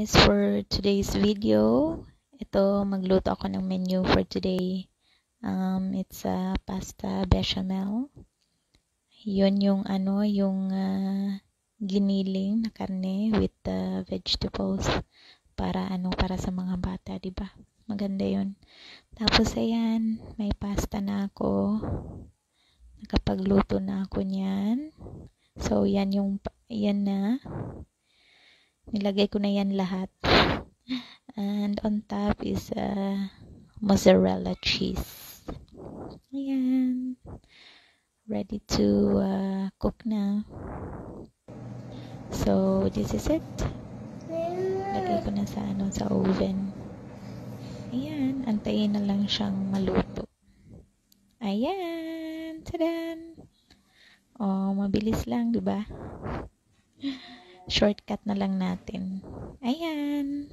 guys, for today's video, ito magluto ako ng menu for today. It's a pasta bechamel. Yun yung giniling na karne with the vegetables para sa mga bata, 'di ba? Maganda 'yun. Tapos ayan, may pasta na ako. Nakapagluto na ako niyan. So yan na. Nilagay ko na yan lahat. And on top is mozzarella cheese. Ayan. Ready to cook na. So, this is it. Lagay ko na sa oven. Ayan. Antayin na lang siyang maluto. Ayan. Tadan! Oh, mabilis lang, di ba? Shortcut na lang natin. Ayan.